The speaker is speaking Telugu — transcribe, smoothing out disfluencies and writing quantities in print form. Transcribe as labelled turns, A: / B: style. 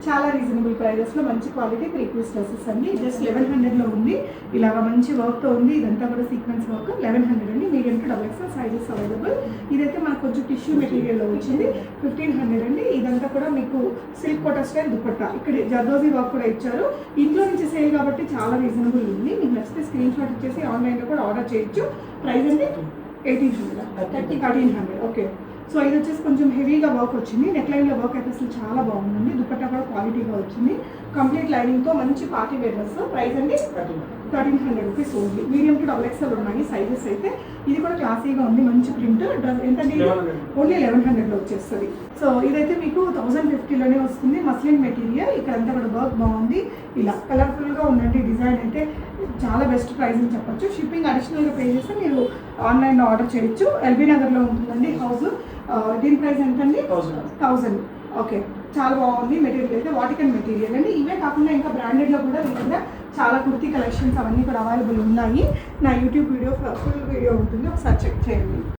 A: చాలా రీజనబుల్ ప్రైజెస్లో మంచి క్వాలిటీ 3 పీస్ డ్రెస్సెస్ అండి. జస్ట్ 1100లో ఉంది. ఇలాగ మంచి వర్క్తో ఉంది. ఇదంతా కూడా సీక్వెన్స్ వర్క్. 1100 అండి. Medium to XXL sizes available. ఇదైతే మనకు కొంచెం టిష్యూ మెటీరియల్లో వచ్చింది. 1500 అండి. ఇదంతా కూడా మీకు సిల్క్ కోటా స్టైల్ దుపట్టా. ఇక్కడ జర్దోజీ వర్క్ కూడా ఇచ్చారు. ఇంట్లో నుంచి సేల్ కాబట్టి చాలా రీజనబుల్ ఉంది. మీకు నచ్చితే స్క్రీన్ షాట్ ఇచ్చేసి ఆన్లైన్లో కూడా ఆర్డర్ చేయొచ్చు. ప్రైస్ అండి 1300. ఓకే. సో ఇది వచ్చేసి కొంచెం హెవీగా వర్క్ వచ్చింది. నెక్ లైన్లో వర్క్ అయితే అసలు చాలా బాగుందండి. దుపట్టా కూడా క్వాలిటీగా వచ్చింది. కంప్లీట్ లైనింగ్తో మంచి పార్టీ వేర్ డ్రెస్. ప్రైస్ అండి 1300 rupees only. Medium to XXL ఉన్నాయి సైజెస్ అయితే. ఇది కూడా క్లాసీగా ఉంది. మంచి ప్రింట్. ఎంత ఓన్లీ 1100లో వచ్చేస్తుంది. సో ఇదైతే మీకు 1050లోనే వస్తుంది. Muslin material. ఇక్కడ అంతా కూడా వర్క్ బాగుంది. ఇలా కలర్ఫుల్గా ఉందండి. డిజైన్ అయితే చాలా బెస్ట్ ప్రైస్ అని చెప్పొచ్చు. షిప్పింగ్ అడిషనల్గా పే చేస్తే మీరు ఆన్లైన్లో ఆర్డర్ చేయొచ్చు. ఎల్బీ నగర్లో ఉంటుందండి హౌస్. దీని ప్రైస్ ఎంతండి? 1000. ఓకే. చాలా బాగుంది మెటీరియల్ అయితే. వాటికన్ మెటీరియల్ అండి. ఇవే కాకుండా ఇంకా బ్రాండెడ్లో కూడా మీ దగ్గర చాలా కుర్తీ కలెక్షన్స్ అవన్నీ కూడా అవైలబుల్ ఉన్నాయి. నా యూట్యూబ్ వీడియో ఫుల్ వీడియో ఉంటుంది. ఒకసారి చెక్ చేయండి.